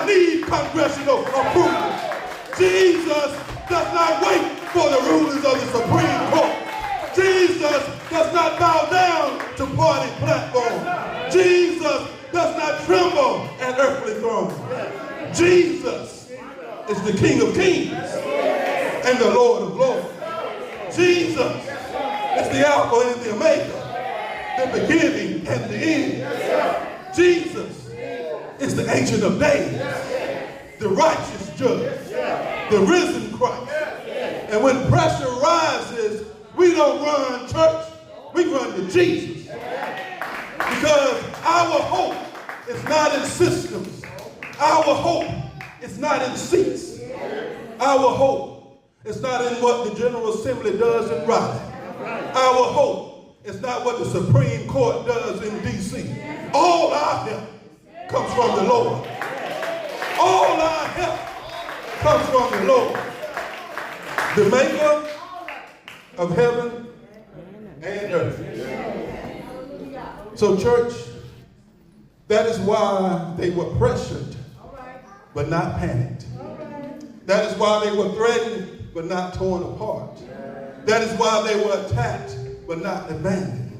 need congressional approval. Jesus does not wait for the rulers of the Supreme Court. Jesus does not bow down to party platforms. Jesus does not tremble at earthly thrones. Jesus is the King of Kings and the Lord of Lords. Jesus is the Alpha and the Omega, the beginning and the end. Jesus is the Ancient of Days, the righteous judge, the risen Christ. And when pressure rises, we don't run church, we run to Jesus. Because our hope is not in systems. Our hope is not in seats. Our hope is not in what the General Assembly does in Raleigh. Our hope is not what the Supreme Court does in D.C. All our help comes from the Lord. All our help comes from the Lord, the maker of heaven and earth. So church, that is why they were pressured, but not panicked. That is why they were threatened, but not torn apart. That is why they were attacked, but not abandoned.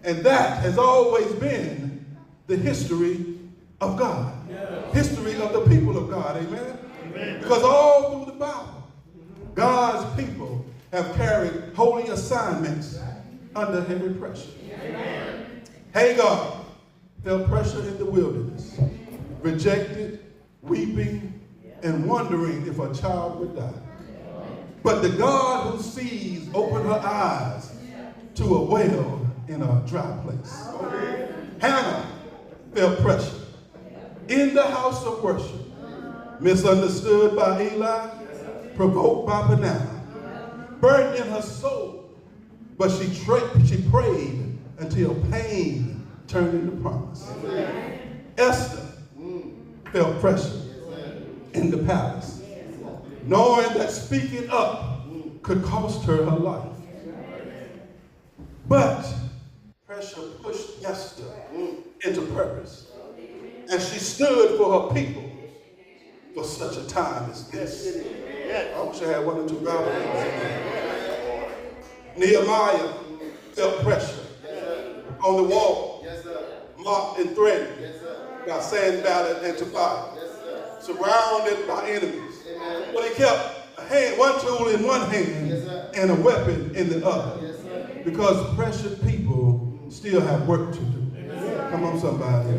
And that has always been the history of God. History of the people of God, amen? Because all through the Bible, God's people have carried holy assignments under heavy pressure. Hagar felt pressure in the wilderness, rejected, weeping, and wondering if a child would die. But the God who sees opened her eyes to a well in a dry place. Hannah felt pressure in the house of worship, misunderstood by Eli, provoked by Peninnah, burned in her soul, but she prayed until pain turned into promise. Esther felt pressure in the palace, knowing that speaking up could cost her her life. But pressure pushed Esther into purpose, and she stood for her people for such a time as this. I wish I had one or two Bible. Nehemiah felt pressure on the wall, marked and threatened by Sanballat and Tobiah, surrounded by enemies. But he kept one tool in one hand and a weapon in the other, because pressured people still have work to do. Come on, somebody.